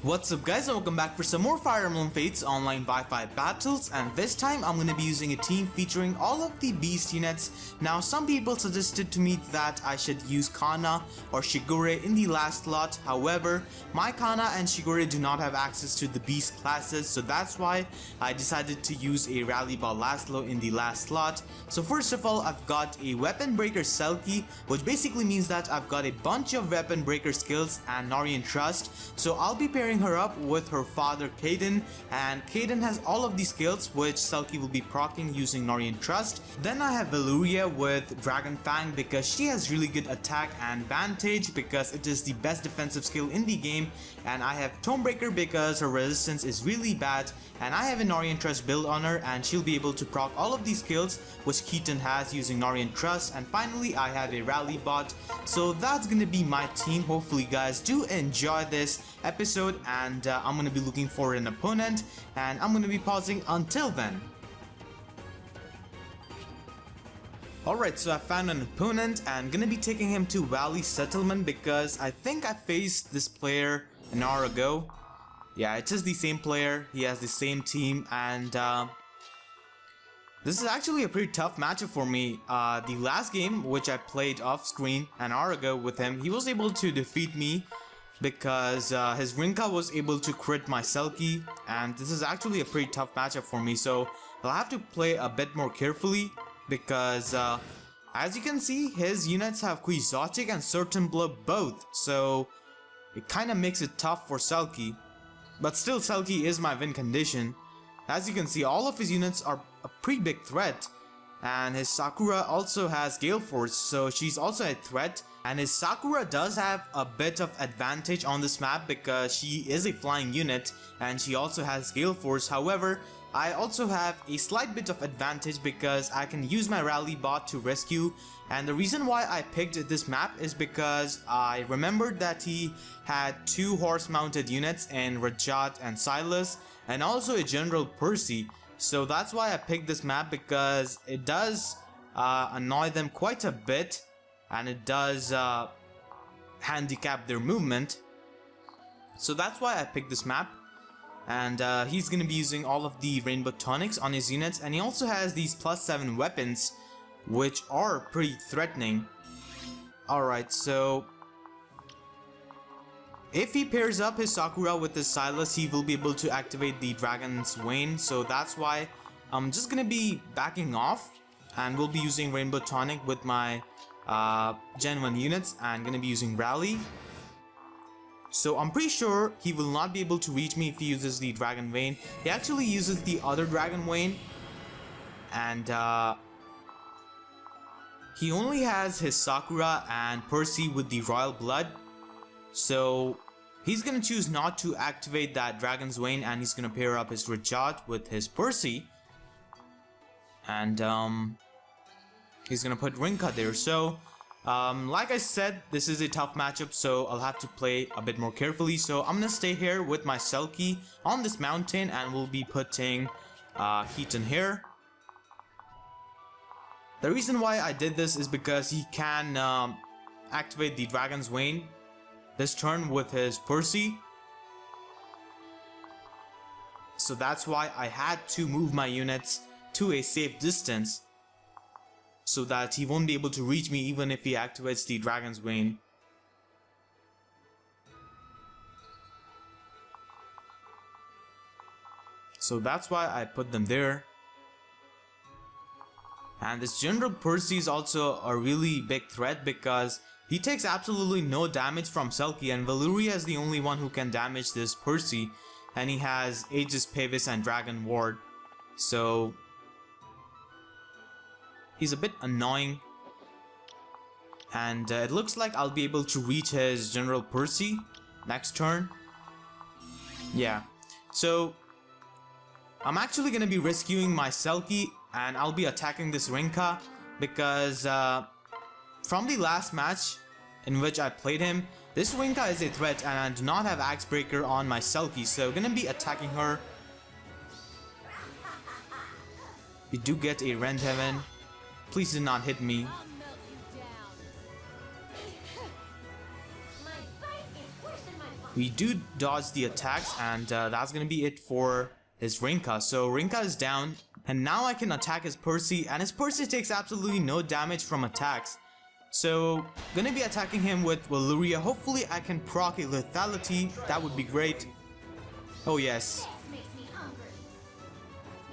What's up guys, and welcome back for some more Fire Emblem Fates online Wi-Fi battles, and this time I'm going to be using a team featuring all of the beast units. Now some people suggested to me that I should use Kana or Shigure in the last slot. However, my Kana and Shigure do not have access to the beast classes, so that's why I decided to use a Rally Ball Laslow in the last slot. So first of all, I've got a Weapon Breaker Selkie, which basically means that I've got a bunch of Weapon Breaker skills and Norian Trust. So I'll be pairing her up with her father Kaden, and Kaden has all of these skills which Selkie will be proccing using Norian Trust. Then I have Velouria with Dragon Fang because she has really good attack and Vantage because it is the best defensive skill in the game, and I have Tomebreaker because her resistance is really bad, and I have a Norian Trust build on her and she'll be able to proc all of these skills which Keaton has using Norian Trust. And finally I have a Rally Bot. So that's gonna be my team. Hopefully you guys do enjoy this episode, and I'm gonna be looking for an opponent and I'm gonna be pausing until then. Alright, so I found an opponent and I'm gonna be taking him to Valley Settlement because I think I faced this player an hour ago. Yeah, it is the same player, he has the same team, and this is actually a pretty tough matchup for me. The last game, which I played off screen an hour ago with him, he was able to defeat me because his Rinka was able to crit my Selkie, and this is actually a pretty tough matchup for me, so I'll have to play a bit more carefully because as you can see, his units have Quixotic and Certain Blood both, so it kinda makes it tough for Selkie. But still, Selkie is my win condition. As you can see, all of his units are a pretty big threat, and his Sakura also has Gale Force, so she's also a threat. And his Sakura does have a bit of advantage on this map because she is a flying unit and she also has Gale Force. However, I also have a slight bit of advantage because I can use my Rally Bot to rescue, and the reason why I picked this map is because I remembered that he had 2 horse mounted units in Rajat and Silas, and also a General Percy. So that's why I picked this map, because it does annoy them quite a bit and it does handicap their movement. So that's why I picked this map. And he's gonna be using all of the Rainbow Tonics on his units, and he also has these +7 weapons which are pretty threatening. Alright, so if he pairs up his Sakura with his Silas, he will be able to activate the Dragon's Wane, so that's why I'm just gonna be backing off, and we'll be using Rainbow Tonic with my Gen 1 units, and gonna be using Rally. So I'm pretty sure he will not be able to reach me if he uses the Dragon Vane. He actually uses the other Dragon Vane, and he only has his Sakura and Percy with the Royal Blood. So he's gonna choose not to activate that Dragon's Vane, and he's gonna pair up his Rajat with his Percy, and he's gonna put Rinka there. So like I said, this is a tough matchup, so I'll have to play a bit more carefully. So I'm gonna stay here with my Selkie on this mountain, and we'll be putting Keaton here. The reason why I did this is because he can activate the Dragon's Vane this turn with his Percy. So that's why I had to move my units to a safe distance, so that he won't be able to reach me even if he activates the Dragon's Vane. So that's why I put them there. And this General Percy is also a really big threat because he takes absolutely no damage from Selkie, and Velouria is the only one who can damage this Percy, and he has Aegis Pavis and Dragon Ward. So he's a bit annoying, and it looks like I'll be able to reach his General Percy next turn. Yeah, so I'm actually gonna be rescuing my Selkie, and I'll be attacking this Rinka because from the last match in which I played him, this Rinka is a threat and I do not have Axe Breaker on my Selkie, so gonna be attacking her. We do get a Rend Heaven. Please do not hit me. We do dodge the attacks, and that's gonna be it for his Rinka. So Rinka is down, and now I can attack his Percy, and his Percy takes absolutely no damage from attacks. So gonna be attacking him with Velouria. Hopefully I can proc a lethality. That would be great. Oh yes.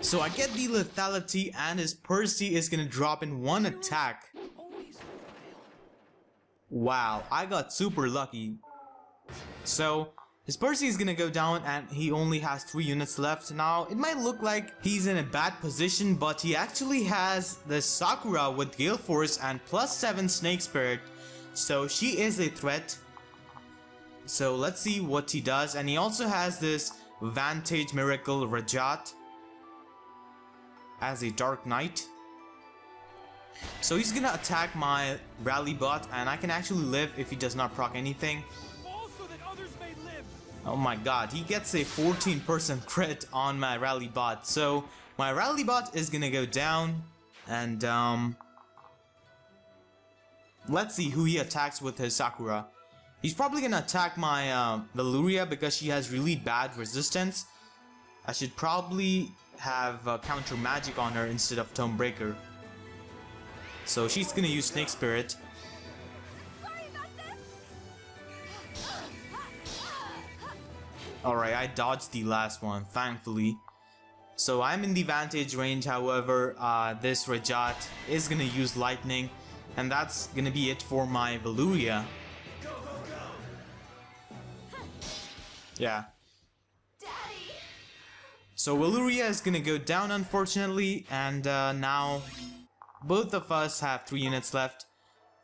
So I get the lethality, and his Percy is gonna drop in one attack. Wow, I got super lucky. So his Percy is gonna go down, and he only has 3 units left. Now it might look like he's in a bad position, but he actually has the Sakura with Gale Force and +7 Snake Spirit, so she is a threat. So let's see what he does. And he also has this Vantage Miracle Rajat as a Dark Knight. So he's gonna attack my Rally Bot, and I can actually live if he does not proc anything. Oh my god, he gets a 14% crit on my Rally Bot. So my Rally Bot is gonna go down, and let's see who he attacks with his Sakura. He's probably gonna attack my Velouria because she has really bad resistance. I should probably have counter magic on her instead of Tome Breaker. So she's gonna use Snake Spirit. Alright, I dodged the last one, thankfully. So I'm in the Vantage range, however, this Rajat is gonna use Lightning, and that's gonna be it for my Velouria. Yeah. So Velouria is gonna go down, unfortunately, and now both of us have 3 units left.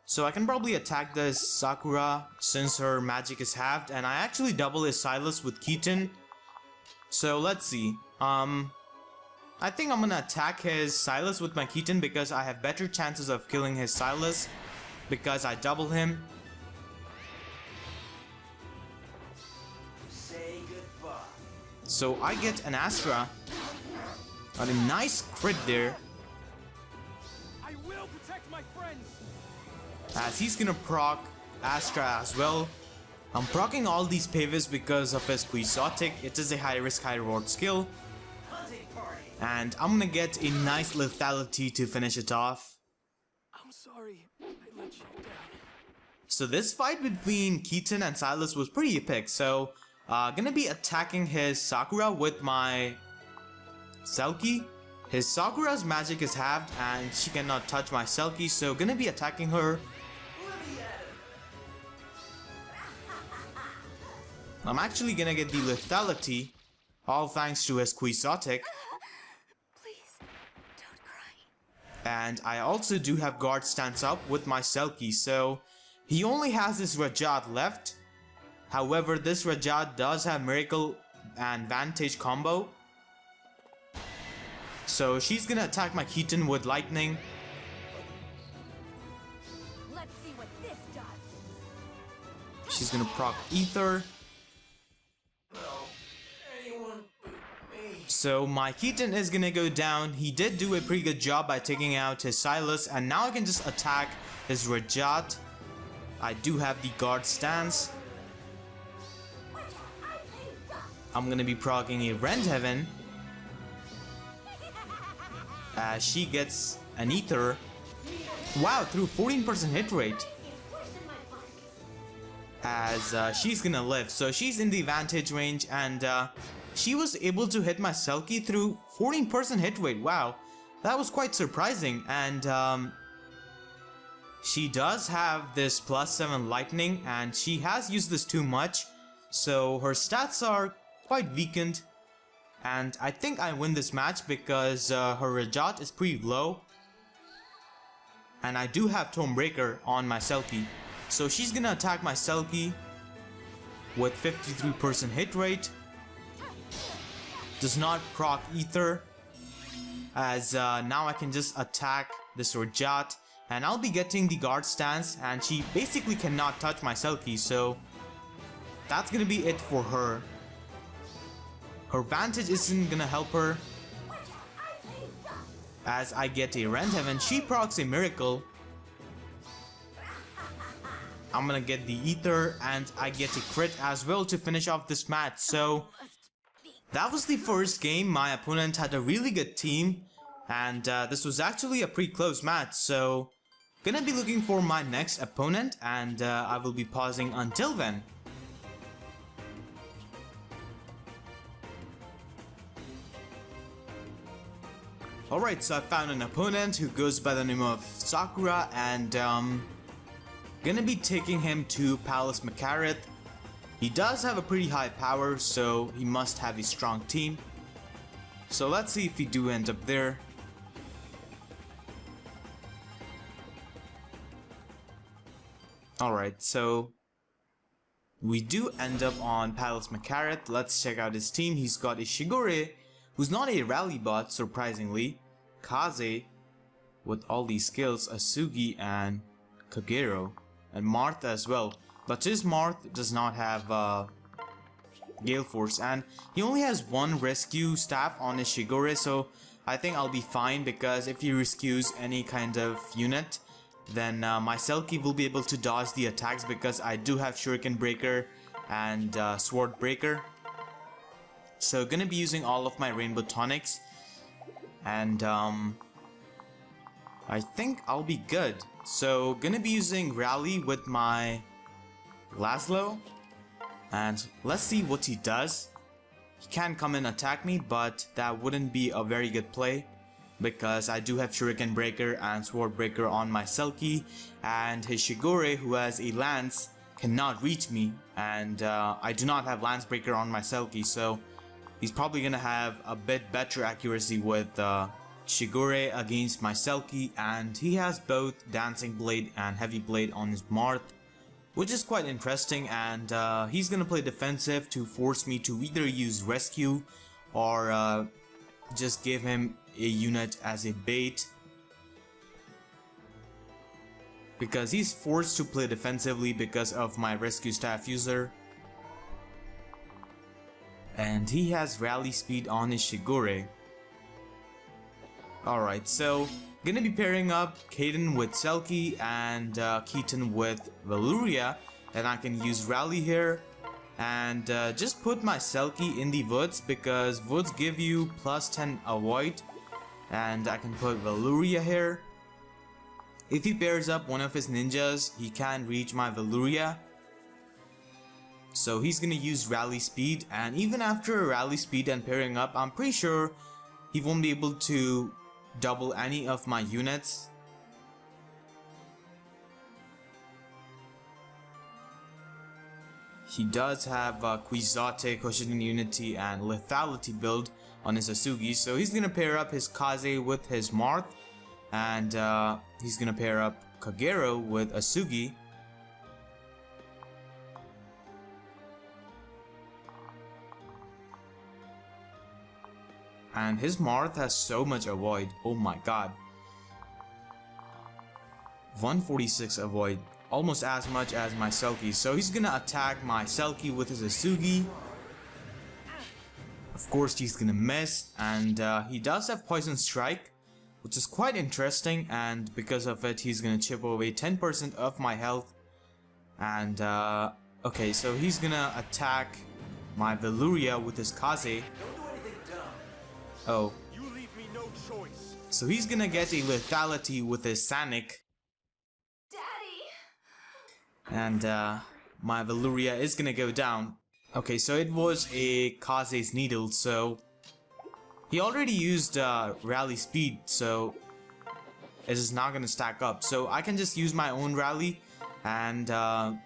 So I can probably attack this Sakura since her magic is halved, and I actually double his Silas with Keaton. So let's see. I think I'm gonna attack his Silas with my Keaton because I have better chances of killing his Silas because I double him. Say goodbye. So I get an Astra. Got a nice crit there. I will protect my friends. As he's gonna proc Astra as well. I'm proccing all these Pavis because of his Quixotic. It is a high risk, high reward skill. And I'm gonna get a nice lethality to finish it off. I'm sorry, I let you down. So this fight between Keaton and Silas was pretty epic. So gonna be attacking his Sakura with my Selkie. His Sakura's magic is halved and she cannot touch my Selkie, so gonna be attacking her. I'm actually gonna get the lethality, all thanks to his Quixotic. Please, don't cry. And I also do have guard stance up with my Selkie, so he only has this Rajat left. However, this Rajat does have Miracle and Vantage combo. So she's gonna attack my Keaton with Lightning. Let's see what this does. She's gonna proc Ether. So my Keaton is gonna go down. He did do a pretty good job by taking out his Silas, and now I can just attack his Rajat. I do have the guard stance. I'm gonna be proccing a Rend Heaven as she gets an Ether. Wow, through 14% hit rate. As she's gonna live, so she's in the Vantage range, and she was able to hit my Selkie through 14% hit rate. Wow, that was quite surprising. And she does have this +7 lightning, and she has used this too much, so her stats are quite weakened. And I think I win this match because her Rajat is pretty low, and I do have Tome Breaker on my Selkie. So she's gonna attack my Selkie with 53% hit rate. Does not proc Ether, as now I can just attack this Rajat, and I'll be getting the guard stance, and she basically cannot touch my Selkie, so that's gonna be it for her. Her Vantage isn't gonna help her, as I get a Rend Heaven. She procs a Miracle, I'm gonna get the ether and I get a crit as well to finish off this match. So that was the first game. My opponent had a really good team and this was actually a pretty close match. So gonna be looking for my next opponent and I will be pausing until then. Alright, so I found an opponent who goes by the name of Sakura and gonna be taking him to Palace Makaryth. He does have a pretty high power, so he must have a strong team. So let's see if we do end up there. Alright, so we do end up on Palace Makaryth. Let's check out his team. He's got a Shigure, who's not a rally bot, surprisingly, Kaze with all these skills, Asugi and Kagero, and Marth as well. But his Marth does not have Gale Force, and he only has one rescue staff on his Shigure, so I think I'll be fine because if he rescues any kind of unit, then my Selkie will be able to dodge the attacks because I do have Shuriken Breaker and Sword Breaker. So gonna be using all of my Rainbow Tonics and I think I'll be good. So gonna be using Rally with my Laslow and let's see what he does. He can come and attack me, but that wouldn't be a very good play because I do have Shuriken Breaker and Sword Breaker on my Selkie, and his Shigure, who has a Lance, cannot reach me, and I do not have Lance Breaker on my Selkie, so he's probably gonna have a bit better accuracy with Shigure against my Selkie, and he has both Dancing Blade and Heavy Blade on his Marth, which is quite interesting, and he's gonna play defensive to force me to either use Rescue or just give him a unit as a bait, because he's forced to play defensively because of my Rescue Staff user. And he has rally speed on his Shigure. Alright, so gonna be pairing up Kaden with Selkie and Keaton with Velouria, and I can use rally here and just put my Selkie in the woods because woods give you plus 10 avoid, and I can put Velouria here. If he pairs up one of his ninjas, he can reach my Velouria. So he's gonna use rally speed, and even after rally speed and pairing up, I'm pretty sure he won't be able to double any of my units. He does have Quixotic, Hoshidan Unity, and Lethality build on his Asugi, so he's gonna pair up his Kaze with his Marth, and he's gonna pair up Kagero with Asugi. And his Marth has so much avoid, oh my god. 146 avoid, almost as much as my Selkie, so he's gonna attack my Selkie with his Asugi. Of course he's gonna miss, and he does have Poison Strike, which is quite interesting, and because of it he's gonna chip away 10% of my health. And okay, so he's gonna attack my Velouria with his Kaze. Oh, You leave me no choice. so he's gonna get a lethality with his Sanic, Daddy! and my Velouria is gonna go down. Okay, so it was a Kaze's Needle, so he already used rally speed, so it is not gonna stack up. So I can just use my own rally, and I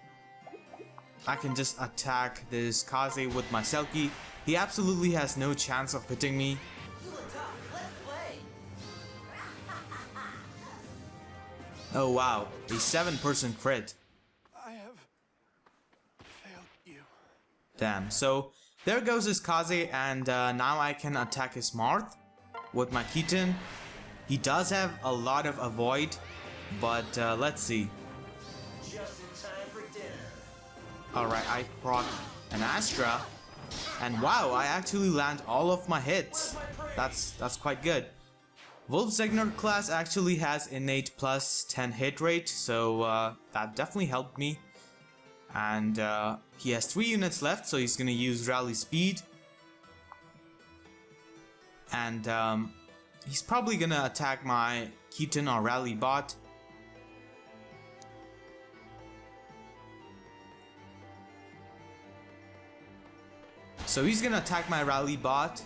can just attack this Kaze with my Selkie. He absolutely has no chance of hitting me. Oh wow, a 7% crit. I have failed you. Damn, so there goes his Kaze, and now I can attack his Marth with my Keaton. He does have a lot of avoid, but let's see. Just in time for dinner. Alright, I proc an Astra, and wow, I actually land all of my hits. That's quite good. Wolf's Ignore class actually has innate plus 10 hit rate, so that definitely helped me. And he has 3 units left, so he's gonna use Rally Speed. And he's probably gonna attack my Keaton or Rally bot. So he's gonna attack my Rally bot.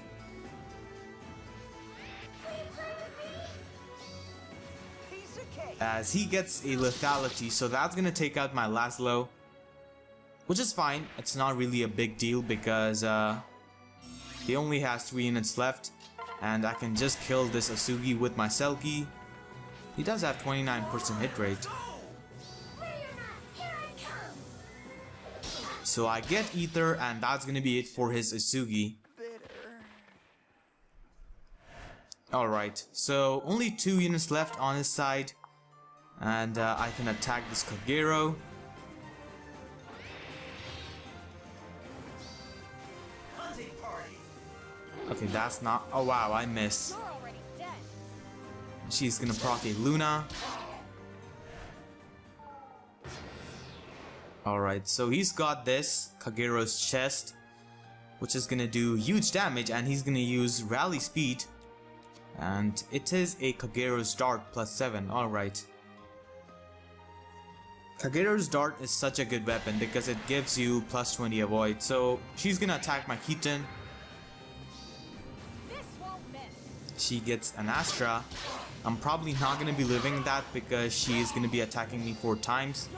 As he gets a lethality, so that's gonna take out my Laslow. Which is fine, it's not really a big deal because he only has 3 units left. And I can just kill this Asugi with my Selkie. He does have 29% hit rate. So I get Ether, and that's gonna be it for his Asugi. Alright, so only 2 units left on his side. And I can attack this Kagero. Okay, that's not... Oh wow, I miss. She's gonna proc a Luna. Alright, so he's got this, Kagero's chest, which is gonna do huge damage, and he's gonna use Rally Speed. And it is a Kagero's Dart +7, alright. Kagero's Dart is such a good weapon because it gives you +20 avoid, so she's gonna attack my Keaton. She gets an Astra. I'm probably not gonna be living that because she is gonna be attacking me 4 times.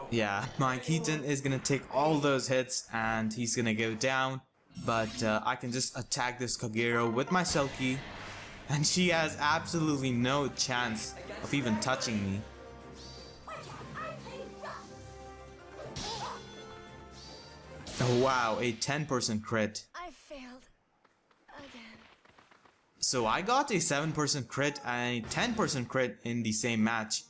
Yeah, my Keaton is gonna take all those hits and he's gonna go down. But I can just attack this Kagero with my Selkie. And she has absolutely no chance of even touching me. Oh wow, a 10% crit. I failed again. So I got a 7% crit and a 10% crit in the same match.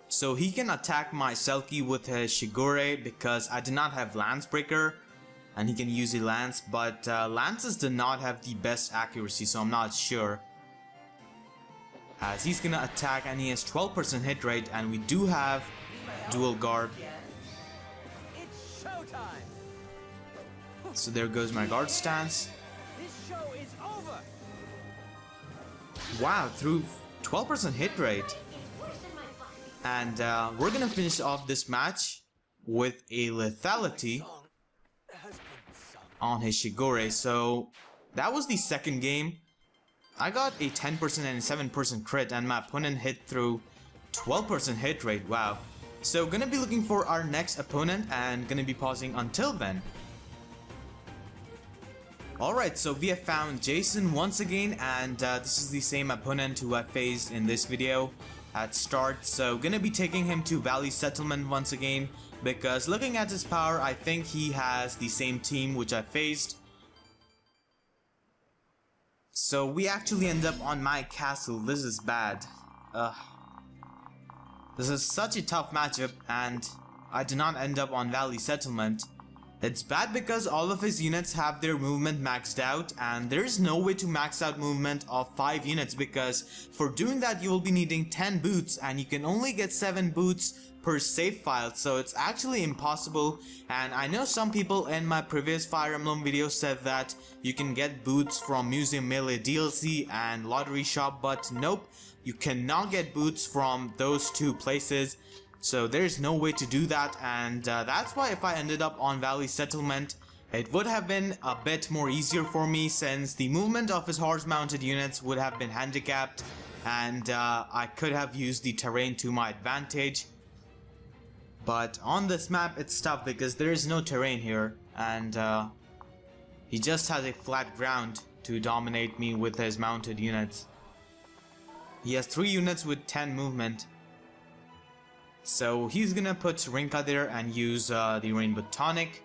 So he can attack my Selkie with his Shigure because I did not have Lance Breaker. And he can use a Lance, but Lances do not have the best accuracy, so I'm not sure. As he's gonna attack and he has 12% hit rate, and we do have dual guard. It's showtime. So there goes my guard stance. This show is over. Wow, through 12% hit rate. And we're gonna finish off this match with a lethality on his Shigure. So that was the second game. I got a 10% and a 7% crit, and my opponent hit through 12% hit rate. Wow. So gonna be looking for our next opponent and gonna be pausing until then. Alright, so we have found Jason once again, and this is the same opponent who I faced in this video at start. So gonna be taking him to Valley Settlement once again, because looking at his power, I think he has the same team which I faced. So we actually end up on my castle. This is bad. This is such a tough matchup, and I did not end up on Valley Settlement. It's bad because all of his units have their movement maxed out, and there is no way to max out movement of 5 units, because for doing that you will be needing 10 boots, and you can only get 7 boots per save file, so it's actually impossible. And I know some people in my previous Fire Emblem video said that you can get boots from Museum Melee DLC and Lottery Shop, but nope, you cannot get boots from those 2 places. So there's no way to do that, and that's why if I ended up on Valley Settlement, it would have been a bit more easier for me, since the movement of his horse mounted units would have been handicapped, and I could have used the terrain to my advantage. But on this map it's tough because there is no terrain here, and he just has a flat ground to dominate me with his mounted units. He has 3 units with 10 movement. So he's gonna put Rinka there and use the Rainbow Tonic.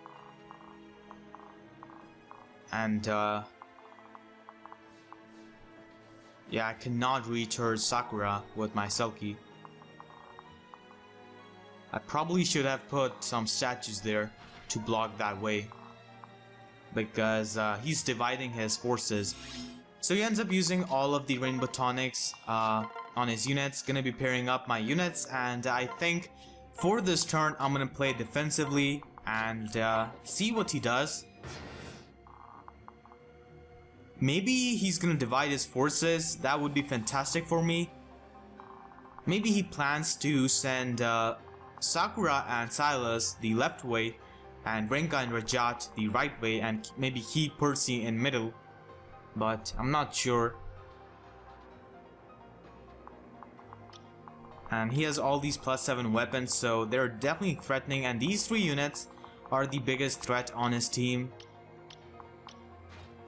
And yeah, I cannot reach her Sakura with my Selkie. I probably should have put some statues there to block that way, because he's dividing his forces. So he ends up using all of the Rainbow Tonics. on his units, gonna be pairing up my units, and I think for this turn I'm gonna play defensively and see what he does. Maybe he's gonna divide his forces. That would be fantastic for me. Maybe he plans to send Sakura and Silas the left way and Rinka and Rajat the right way, and maybe keep Percy in middle, but I'm not sure. And he has all these +7 weapons, so they're definitely threatening, and these 3 units are the biggest threat on his team.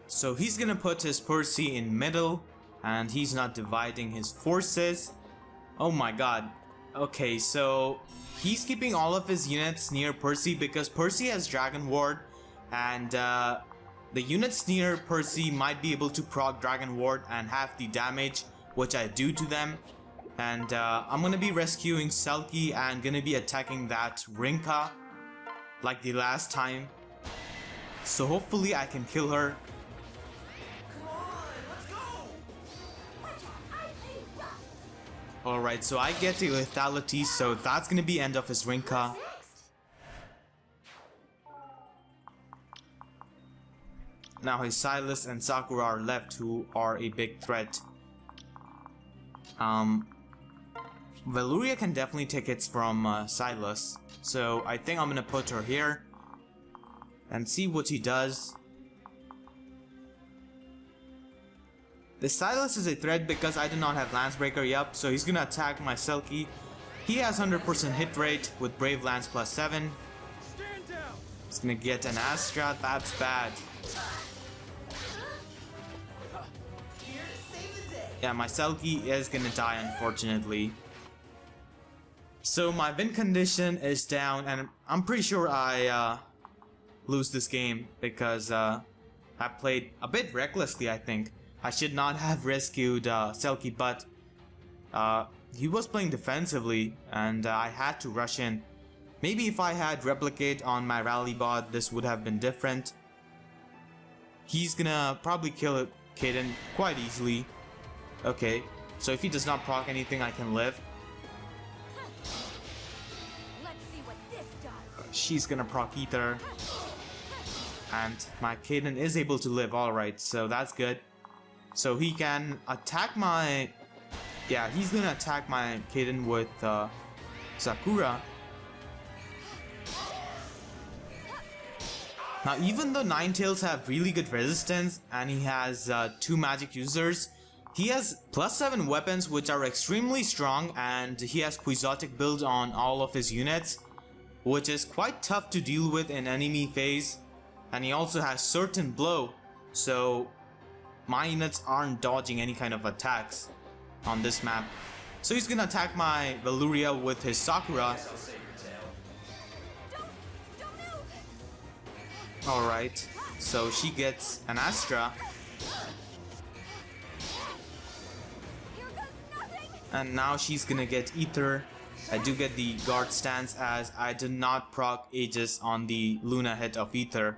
So he's gonna put his Percy in middle, and he's not dividing his forces. Oh my god. Okay, so he's keeping all of his units near Percy because Percy has Dragon Ward, and the units near Percy might be able to proc Dragon Ward and have the damage which I do to them. And I'm gonna be rescuing Selkie and gonna be attacking that Rinka like the last time. So hopefully I can kill her. Come on, let's go! Alright, so I get the lethality, so that's gonna be end of his Rinka. Now his Silas and Sakura are left, who are a big threat. Velouria can definitely take hits from Silas, so I think I'm gonna put her here and see what he does. The Silas is a threat because I do not have Lancebreaker, yup, so he's gonna attack my Selkie. He has 100% hit rate with Brave Lance +7. Stand down. He's gonna get an Astra, that's bad. Here to save the day. Yeah, my Selkie is gonna die, unfortunately. So my win condition is down, and I'm pretty sure I lose this game because I played a bit recklessly, I think. I should not have rescued Selkie, but he was playing defensively and I had to rush in. Maybe if I had Replicate on my rally bot, this would have been different. He's gonna probably kill Kaden quite easily. Okay, so if he does not proc anything, I can live. Let's see what this does. She's gonna proc Ether. And my Kaden is able to live, alright, so that's good. So he can attack my... Yeah, he's gonna attack my Kaden with Sakura. Now even though Ninetales have really good resistance and he has 2 magic users, he has +7 weapons which are extremely strong, and he has Quixotic build on all of his units, which is quite tough to deal with in enemy phase. And he also has Certain Blow, so my units aren't dodging any kind of attacks on this map. So he's gonna attack my Velouria with his Sakura. I'll save your tail. Don't move. Alright, so she gets an Astra. Here goes nothing. And now she's gonna get Ether. I do get the guard stance as I did not proc Aegis on the Luna hit of Ether.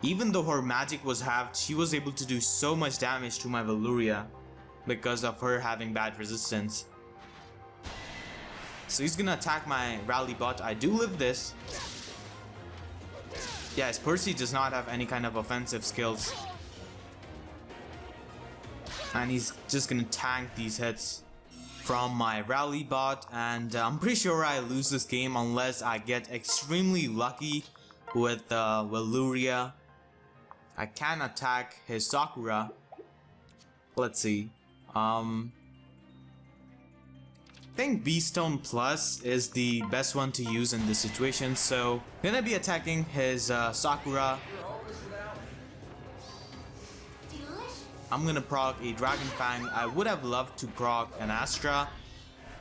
Even though her magic was halved, she was able to do so much damage to my Velouria because of her having bad resistance. So he's gonna attack my rally bot. I do live this. Yes, Percy does not have any kind of offensive skills. And he's just gonna tank these hits from my rally bot, and I'm pretty sure I lose this game unless I get extremely lucky with Velouria. I can attack his Sakura. Let's see. I think B-Stone Plus is the best one to use in this situation, so gonna be attacking his Sakura. You're hopeless without me. Delicious. I'm gonna proc a Dragon Fang. I would have loved to proc an Astra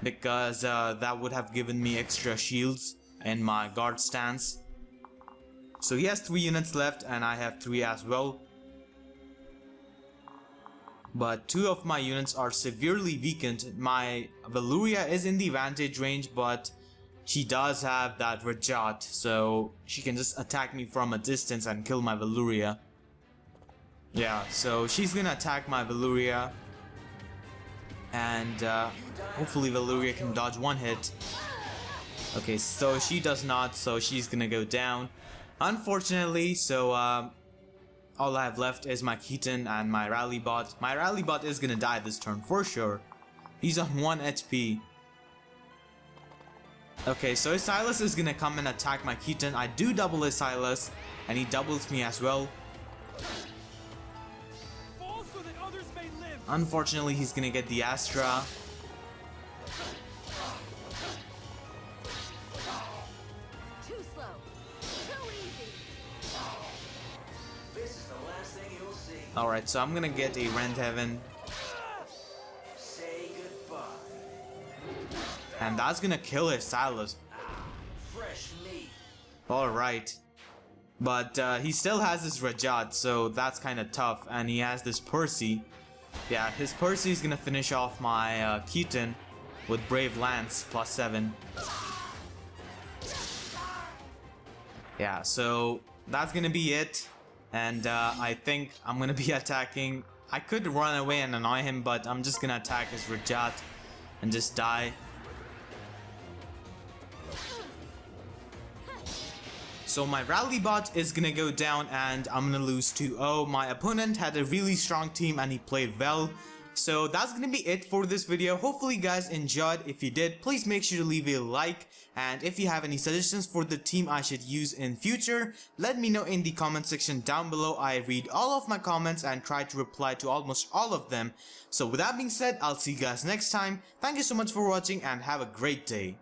because that would have given me extra shields in my guard stance. So he has 3 units left and I have 3 as well. But 2 of my units are severely weakened. My Velouria is in the vantage range, but she does have that Rajat, so she can just attack me from a distance and kill my Velouria. Yeah, so she's gonna attack my Velouria. And hopefully Velouria can dodge one hit. Okay, so she does not, so she's gonna go down. Unfortunately, so all I have left is my Keaton and my rally bot. My rally bot is gonna die this turn for sure. He's on 1 HP. Okay, so his Silas is gonna come and attack my Keaton. I do double his Silas, and he doubles me as well. Fall so that others may live. Unfortunately, he's gonna get the Astra. Too slow. Too easy. This is the last thing you'll see. Alright, so I'm gonna get a Rend Heaven. Say goodbye. And that's gonna kill his Silas. Fresh meat. Alright. But he still has his Rajat, so that's kinda tough. And he has this Percy. Yeah, his Percy is gonna finish off my Keaton with Brave Lance +7. Yeah, so that's gonna be it. And I think I'm gonna be attacking. I could run away and annoy him, but I'm just gonna attack his Rajat and just die. So my rally bot is gonna go down and I'm gonna lose 2-0. My opponent had a really strong team and he played well. So that's gonna be it for this video. Hopefully you guys enjoyed. If you did, please make sure to leave a like. And if you have any suggestions for the team I should use in future, let me know in the comment section down below. I read all of my comments and try to reply to almost all of them. So with that being said, I'll see you guys next time. Thank you so much for watching and have a great day.